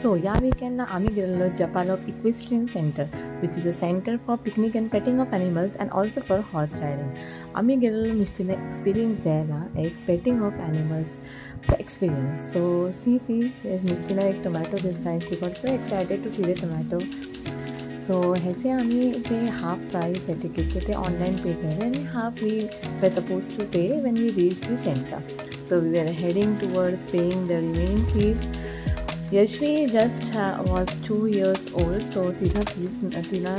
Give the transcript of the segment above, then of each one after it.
So या weekend आम्ही गेलेलो Japalouppe equestrian centre which is a centre for picnic and petting of animals and also for horse riding. आम्ही गेलेलो मिस्टीने experience द्यायला एक पेटिंग ऑफ ॲनिमल्सचा एक्सपिरियन्स. सो सी मिस्टीला एक टोमॅटो दिसत आहे. She got so excited to see the tomato. So ह्याचे आम्ही जे हाफ प्राईस आहे तिकीटचे ते ऑनलाईन पे केले आणि half we were suppose to pay when we reach the centre. So we were heading towards paying the remaining fees. Yashvi just was 2 years old, so तिला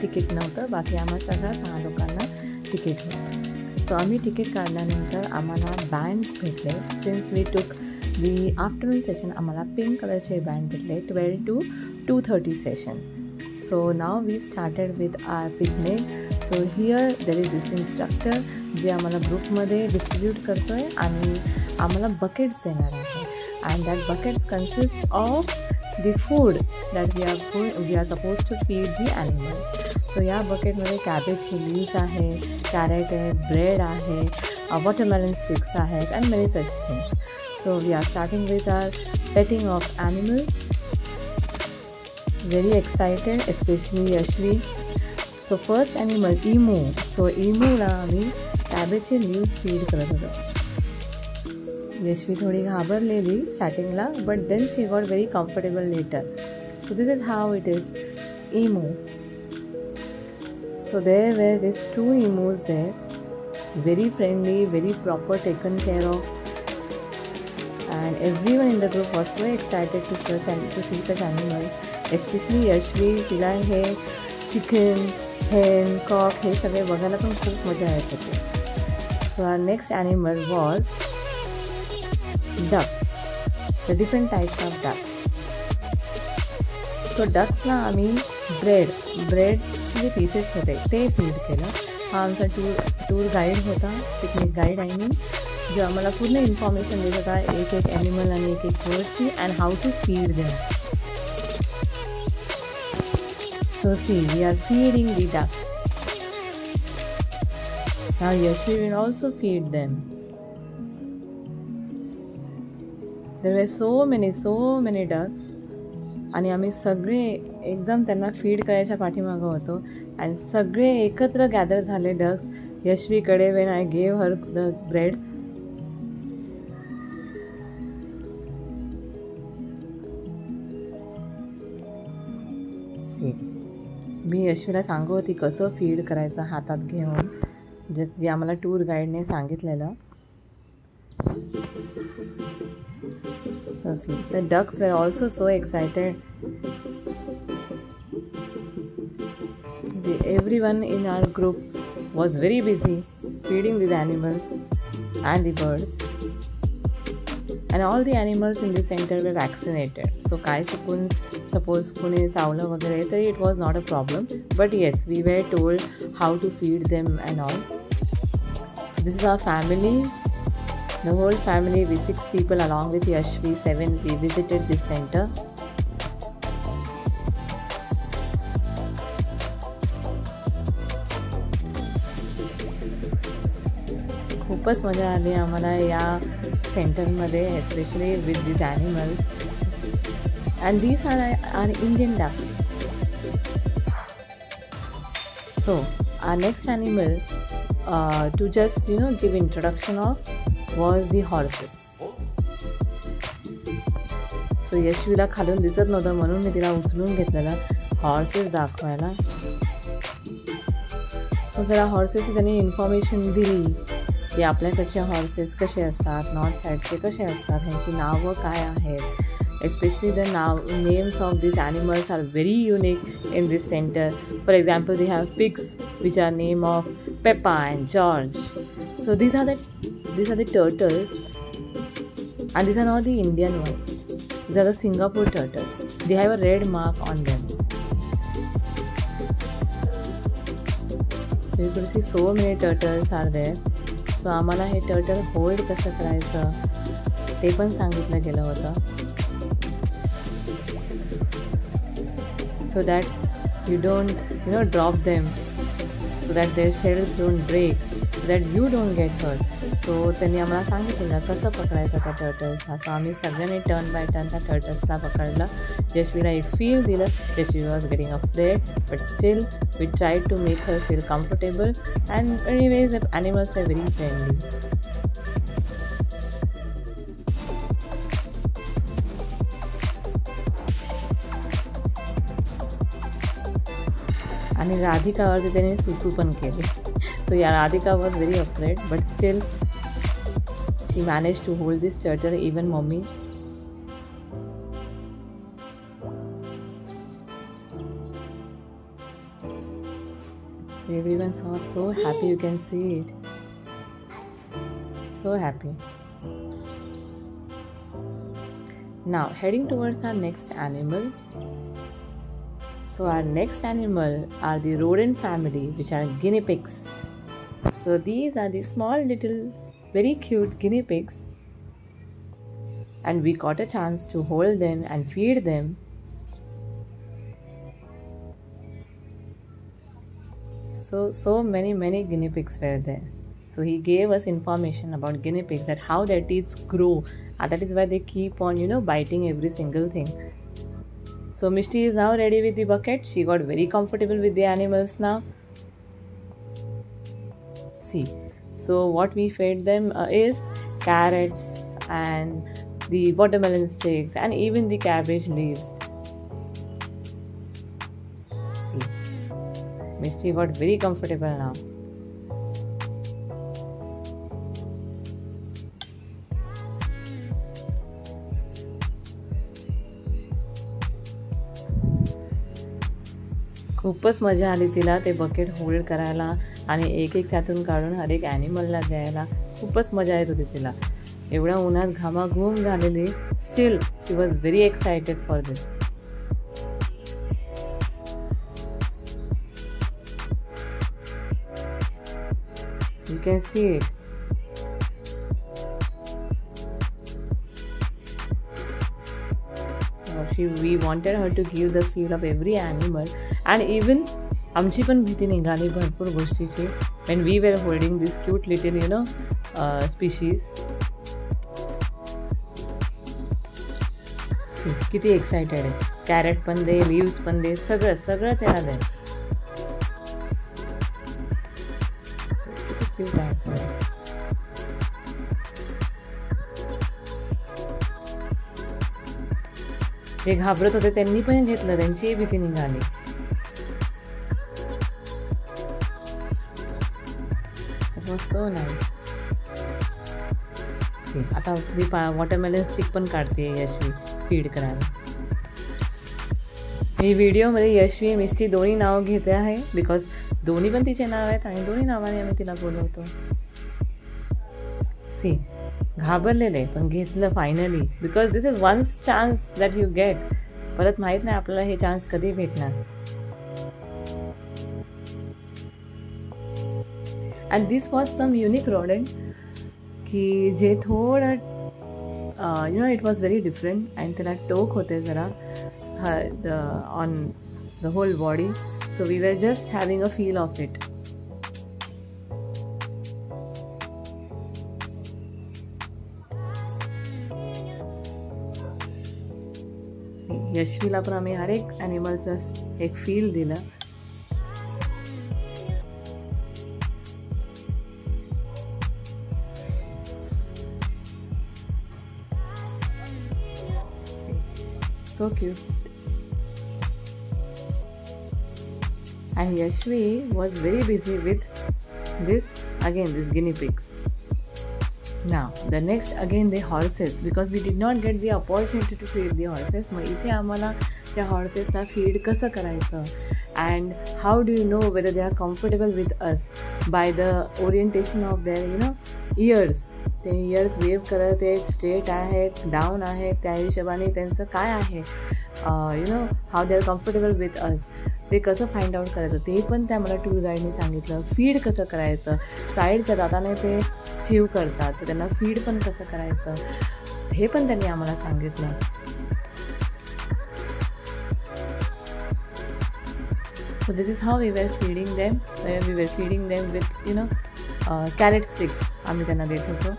ticket नव्हतं. बाकी आम्हा सगळ्या 6 लोकांना तिकीट होतं. सो आम्ही तिकीट काढल्यानंतर आम्हाला बँड्स भेटले. Since we took the afternoon session आम्हाला पिंक कलरचे बँड भेटले 12 to 2:30 session. So now we started with our picnic. So here there is this instructor जे आम्हाला ग्रुपमध्ये डिस्ट्रीब्यूट करतो आहे आणि आम्हाला बकेट्स देणार आहे. And that buckets consist of the food that we are suppose to feed the animals. So या बकेटमध्ये कॅबेजची लीव्स आहे, कॅरेट आहे, ब्रेड आहे, वॉटरमेलन स्टिक्स आहेत and many such things. So we are starting with our petting of animals. Very excited, especially Yashvi. So first animal emu. So emuला आम्ही कॅबेजचे लीव्स फीड करत होतो. यशवी थोडी घाबरलेली स्टार्टिंगला but then she got very comfortable later. So this is how it is emu. So there were these 2 emus there, very friendly, very proper, taken care of. And everyone in the group was so excited to see such animals. Especially Yashvi, तिला हे chicken, hen, cock हे सगळे बघायला पण खूप मजा येत होती. So our next animal was ducks, the different types of ducks. So डक्सला आम्ही ब्रेडचे जे पीसेस होते ते फीड केलं. हा आमचा टूर गाईड होता, पिकनिक गाईड आय मीन, जो आम्हाला पूर्ण इन्फॉर्मेशन देत होता एक ॲनिमल आणि एक बर्डची and how to feed them. So see, we are feeding the ducks. Now Yashvi will also feed them. There were so many ducks. आणि आम्ही सगळे एकदम त्यांना फीड करायच्या पाठीमागं होतो आणि सगळे एकत्र गॅदर झाले डक्स यशवीकडे. When I gave her the bread, मी यशवीला सांगत होती कसं फीड करायचं हातात घेऊन, जस्ट जे आम्हाला टूर गाईडने सांगितलेलं. So see the ducks were also so excited. Everyone in our group was very busy feeding these animals and the birds. And all the animals in this center were vaccinated. So काय चुकून suppose कुणी चावलं वगैरे तरी it was not a problem. But yes, we were told how to feed them and all. So this is our family. The whole family, we 6 people along with Yashvi, 7, we visited this center. खूपच मजा आली आम्हाला या सेंटरमध्ये, especially with this animals. And these are Indian ducks. So our next animal to just give introduction of was the horses. So यशवीला खालून दिसत नव्हतं म्हणून मी तिला उचलून घेतलेलं हॉर्सेस दाखवायला. सो जरा हॉर्सेसची त्यांनी इन्फॉर्मेशन दिली की आपल्याकडचे हॉर्सेस कसे असतात, नॉर्थ साईडचे कसे असतात, ह्यांची नावं काय आहेत. Especially the names of these animals are very unique in this center. For example, they have pigs which are name of Peppa and George. So these are the turtles, and these are not the Indian ones. These are the Singapore turtles. They have a red mark on them. So you could see so many turtles are there. सो आम्हाला हे turtle hold कसं करायचं ते पण सांगितलं गेलं होतं. So that you don't drop them, so that their shells don't break, so that you don't get hurt. So त्यांनी आम्हाला सांगितलेलं कसं पकडायचं त्या टर्टल्सला. सो आम्ही सगळ्यांनी टर्न बाय टर्न त्या टर्टल्सला पकडलं. यशवीला एक फील दिलं. Yashvi was getting afraid but still we tried to make her feel comfortable and anyways the animals are very friendly. आणि राधिकावरती त्याने सुसू पण केले. सो या Radhika was very afraid but still she manage to hold this turtle even mummy. Everyone was so happy, you can see it. So happy. Now heading towards our next animal. So our next animal are the rodent family, which are guinea pigs. So these are the small little very cute guinea pigs, and we got a chance to hold them and feed them. So many guinea pigs were there. So he gave us information about guinea pigs, that how their teeth grow, and that is why they keep on biting every single thing. So Mishti is now ready with the bucket. She got very comfortable with the animals now. See, so what we fed them is carrots and the watermelon sticks and even the cabbage leaves. See, Mishti got very comfortable now. खूपच मजा आली तिला ते bucket hold करायला आणि एक एक त्यातून काढून हर एक ॲनिमलला द्यायला. खूपच मजा येत होती तिला. एवढ्या उन्हात घामाघूम झालेली, steel she was very excited for this. You can see it. We wanted her to give the feel of every animal, and even आमची पण भीती निघाली भरपूर गोष्टीची when we were holding this cute little species. किती excited आहे. Carat पण दे, leaves पण दे, सगळं त्याला दे. किती क्यूट आहे. जे घाबरत होते त्यांनी पण घेतलं, त्यांचीही भीती निघाली. It was so nice. आता मी वॉटरमेलन स्टिक पण काढते यशवी फीड करायला. ही व्हिडिओमध्ये यशवी मिष्टी दोन्ही नाव घेते आहे, बिकॉज दोन्ही पण तिचे नाव आहेत आणि दोन्ही नावाने आम्ही तिला बोलवतो. सी, घाबरलेले पण घेतलं finally, because this is once chance that you get. परत माहीत नाही आपल्याला हे चान्स कधी भेटणार. And this was some unique rodent की जे थोडं it was very different and त्याला टोक होते जरा on the whole body. So we were just having a feel of it. यशवीला पण आम्ही हर एक ॲनिमलचं एक फील दिलं. So cute. And Yashvi was very busy with this guinea pigs. Now the next again the horses, because we did not get the opportunity to feed the horses. मग इथे आम्हाला त्या हॉर्सेसला feed कसं करायचं, and how do you know whether they are comfortable with us? By the orientation of their ears. ते years wave करत आहेत, straight आहेत, down आहेत, त्या हिशोबाने त्यांचं काय आहे how they are comfortable with us, ते कसं फाइंड आउट करायचं ते पण त्या मला टूर गाईडने सांगितलं. फीड कसं करायचं, साईडच्या दाताने ते चीव करतात, तर त्यांना फीड पण कसं करायचं हे पण त्यांनी आम्हाला सांगितलं. So this is how we were feeding them. We were feeding them with carrot sticks. आम्ही त्यांना देत होतो.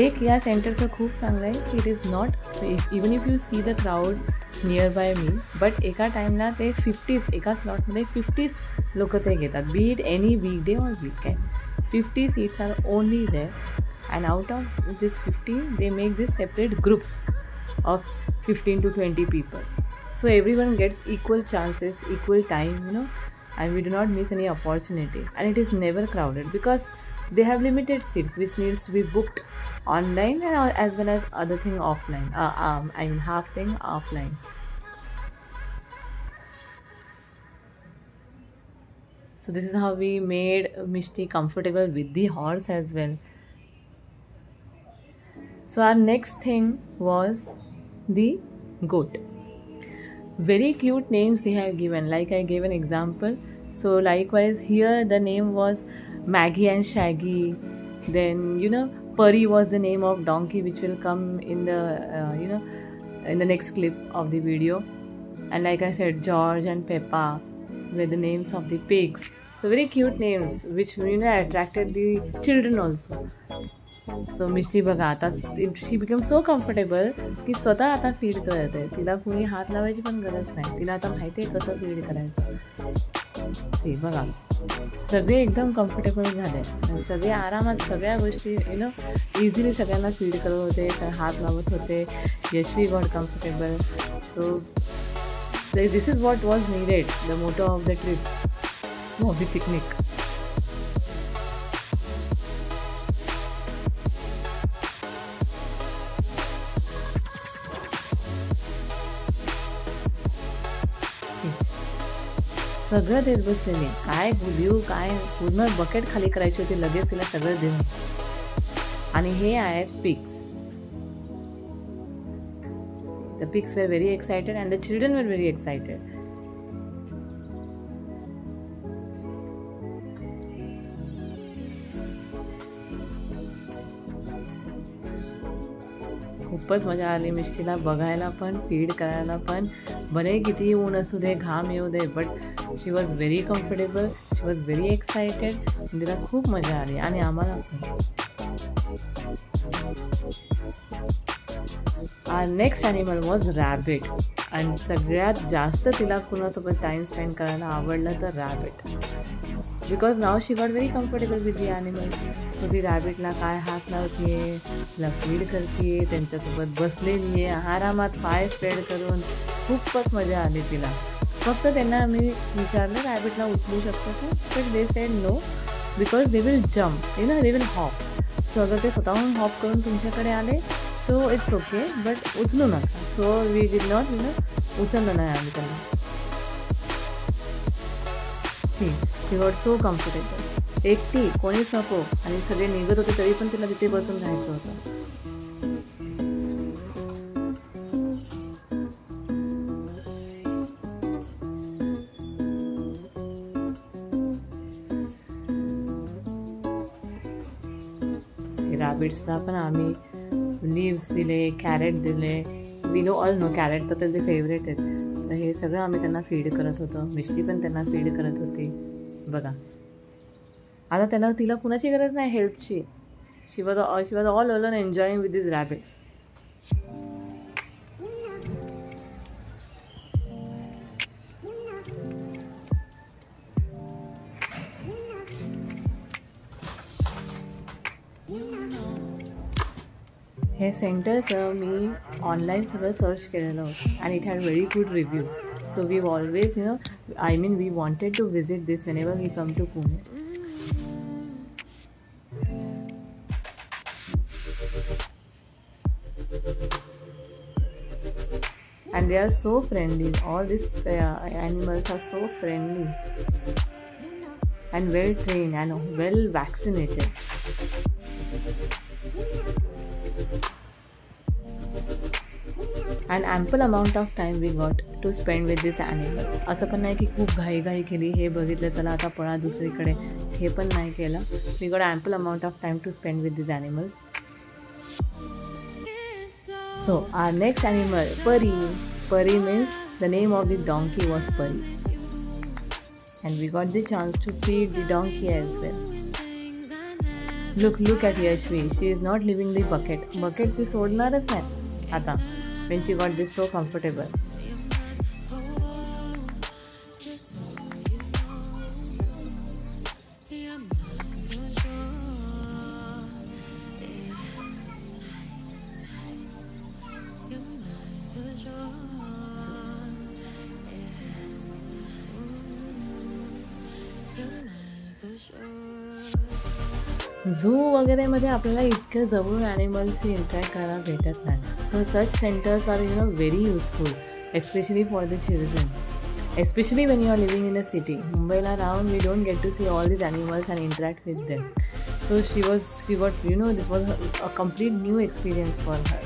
एक या सेंटरचं खूप चांगलं आहे की it is not even if you see the crowd near by me, but एका टाईमला ते 50 एका स्लॉटमध्ये 50 लोक ते घेतात, be it any weekday or weekend. 50 seats are only there and out of this 50 they make this separate groups of 15 to 20 people, so everyone gets equal chances, equal time, you know, and we do not miss any opportunity, and it is never crowded because they have limited seats which needs to be booked online and as well as other thing offline, I mean half thing offline. So this is how we made Mishti comfortable with the horse as well. So our next thing was the goat. Very cute names they have given, like I gave an example. So likewise here the name was Maggie and Shaggy. Then you know Purry was the name of donkey, which will come in the in the next clip of the video. And like I said, George and Peppa were the names of the pigs. So very cute names which attracted the children also. सो मिष्टी बघा आता she become so comfortable की स्वतः आता feed करत आहे. तिला कुणी हात लावायची पण गरज नाही. तिला आता माहिती आहे कसं फीड करायचं. सी बघा सगळे एकदम कम्फर्टेबल झाले, सगळे आरामात सगळ्या गोष्टी इझिली सगळ्यांना फीड करत होते, हात लावत होते. Yashvi got comfortable. So this is what was needed, the motto of the trip of the picnic. सगळं देत बसलेले, काय देऊ काय पूर्ण बकेट खाली करायची होती लगेच तिला सगळं देऊन. आणि हे आहेत pigs. The pigs were very excited and the children were very excited. खूपच मजा आली मिष्टीला बघायला पण, फीड करायला पण. भले किती ऊन असू दे, घाम येऊ दे, but she was very comfortable, she was very excited. तिला खूप मजा आली आणि आम्हाला पण. Our next animal was rabbit. आणि सगळ्यात जास्त तिला कुणासोबत टाईम स्पेंड करायला आवडलं तर rabbit, because now she got very comfortable with the animals. So ती रॅबिटला काय हात लावते आहे, तिला फीड करते आहे, त्यांच्यासोबत बसलेली आहे आरामात पाय स्प्रेड करून. खूपच मजा आली तिला. फक्त त्यांना मी विचारलं रॅबिटला उचलू शकतो का, but they said no because they will jump, they will hop. So अगर ते स्वतःहून हॉप करून तुमच्याकडे आले सो इट्स ओके, बट उचलू नका. सो वी डिड नॉट उचललं नाही आम्ही त्यांना. She was so comfortable. एकटी कोणीच नको आणि सगळे निघत होते तरी पण तिला तिथे बसून राहायचं होतं. रॅबिट्सला पण आम्ही लीव्स दिले, कॅरेट दिले. वी ऑल नो कॅरेट तर त्यांचे फेवरेट आहेत. तर हे सगळं आम्ही त्यांना फीड करत होतो. मिष्टी पण त्यांना फीड करत होती. बघा आता तिला कुणाची गरज नाही हेल्पची. She was all alone enjoying with this rabbits. हे सेंटरचं मी ऑनलाईन सगळं सर्च केलेलं होतं आणि it had very good reviews. So we always we wanted to visit this whenever we come to Pune. And they are so friendly. All these animals are so friendly and well trained and well vaccinated. And ample amount of time we got to spend with this animal. असं पण नाही की खूप घाई केली, हे बघितलं चला आता पळा दुसरीकडे, हे पण नाही केलं. We got ample amount of time to spend with these animals. So our next animal, Purry. Pari means the name of the donkey was Pari. And we got the chance to feed the donkey as well. Look at Yashvi. She is not leaving the bucket. Bucket ती सोडणारच नाही आता. When she got this so comfortable. झू वगैरे मध्ये आपल्याला इतकं जवळून ॲनिमल्सशी interact करायला भेटत नाही. So such centres are very useful especially for the children, especially when you are living in a city. मुंबईला राहून we don't get to see all these animals and interact with them. So she got this was a complete new experience for her.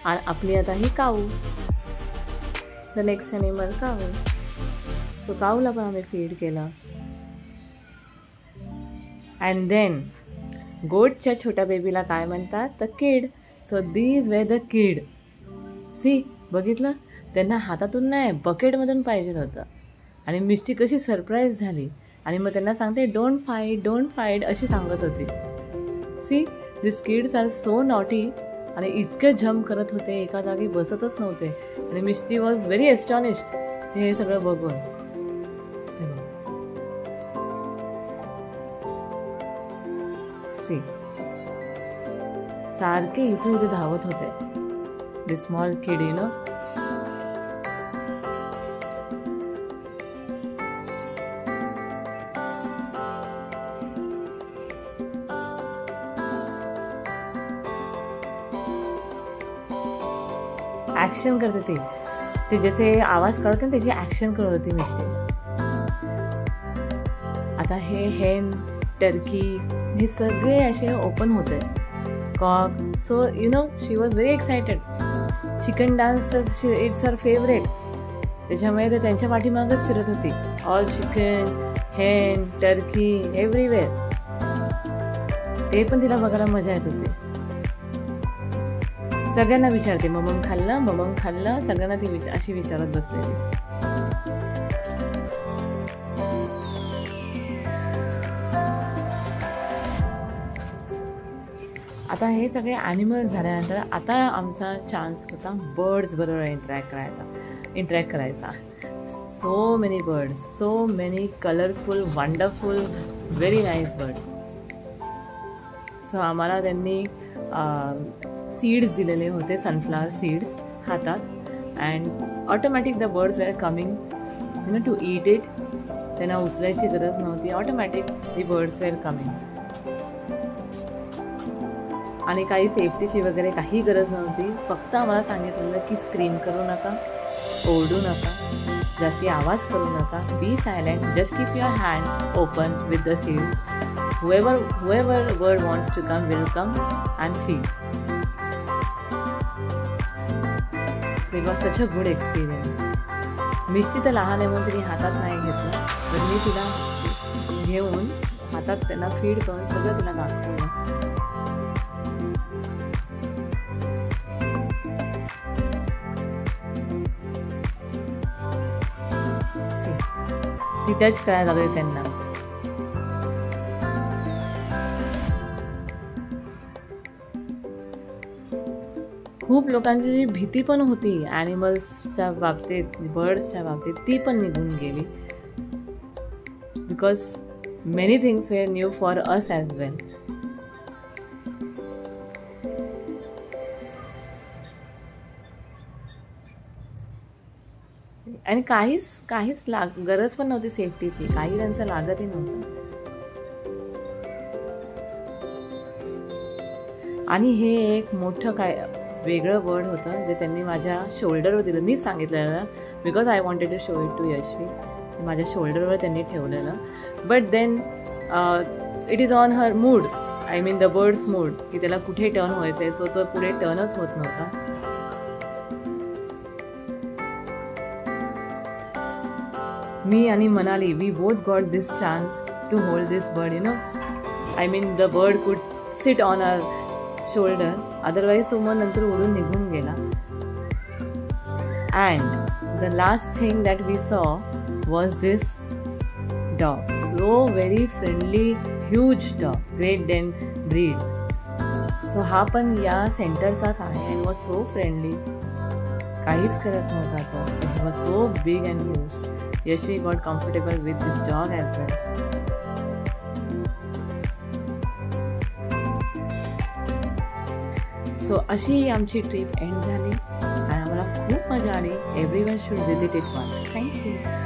आणि आपली आता ही cow, the next animal cow. So काऊला पण आम्ही feed केलं. अँड देन गोटच्या छोट्या बेबीला काय म्हणतात, the kid. So these way the kid. See, बघितलं, त्यांना हातातून नाही बकेटमधून पाहिजे होतं. आणि मिष्टी कशी सरप्राईज झाली आणि मग त्यांना सांगते डोंट फाईट अशी सांगत होती. See, this kids are so naughty. आणि इतके जम्प करत होते, एका जागी बसतच नव्हते. आणि मिष्टी वॉज व्हेरी एस्टॉनिश्ड हे सगळं बघून. सारखे इथे धावत होते. द स्मॉल किड ऍक्शन करते ते जसे आवाज काढते त्याची ऍक्शन करत होती मिस्टी. आता हे हेन, टर्की हे सगळे असे ओपन होते. Cock. So she was very excited. Chicken dance तर इट्स हर फेवरेट. त्याच्यामुळे ते त्यांच्या पाठीमागच फिरत होती. All chicken, hen, turkey everywhere. ते पण तिला बघायला मजा येत होती. सगळ्यांना विचारते ममम खाल्लं. सगळ्यांना ती अशी विचारत बसलेली. आता हे सगळे ॲनिमल्स झाल्यानंतर आता आमचा चान्स होता बर्ड्स बरोबर इंटरॅक्ट करायचा. So many birds, so many colourful, wonderful, very nice birds. So आम्हाला त्यांनी सीड्स दिलेले होते, सनफ्लावर सीड्स हातात. And automatic the birds were coming to eat it. त्यांना उचलायची गरज नव्हती. Automatic the birds were coming. आणि काही सेफ्टीची वगैरे काही गरज नव्हती. फक्त आम्हाला सांगितलेलं की स्क्रीन करू नका, ओरडू नका, जास्ती आवाज करू नका, be silent, just keep your hand open with the seeds. whoever bird wants to come will come and feed. So it was such a good experience. मिष्टी तर लहान आहे म्हणून तिने हातात नाही घेतलं, तर मी तिला घेऊन हातात त्यांना फीड करून सगळं तिला दाखवलं. ती टच करायला लागली त्यांना. खूप लोकांची जी भीती पण होती ॲनिमल्सच्या बाबतीत, बर्ड्सच्या बाबतीत, ती पण निघून गेली. Because many things were new for us as well. आणि काहीच गरज पण नव्हती सेफ्टीची, काही त्यांचं लागतही नव्हतं. आणि हे एक मोठं वेगळं वर्ड होतं जे त्यांनी माझ्या शोल्डरवर दिलं. मीच सांगितलेलं because I wanted to show it to Yashvi. माझ्या शोल्डरवर त्यांनी ठेवलेलं. But then it is on her mood, I mean the bird's mood, की त्याला कुठे टर्न व्हायचं आहे. सो तो पुढे टर्नच होत नव्हता. मी आणि Manali, we both got this chance to hold this bird. I mean the bird could sit on our shoulder. Otherwise तो मग नंतर उडून निघून गेला. And the last thing that we saw was this dog. So very friendly, huge dog, Great Dane breed. So हा पण या सेंटरचाच आहे and was so friendly. काहीच करत नव्हता तो. It was so big and huge. Yashvi got comfortable with this dog as well. So अशी आमची ट्रिप एंड झाली आणि आम्हाला खूप मजा आली. Everyone should visit it once. Thank you.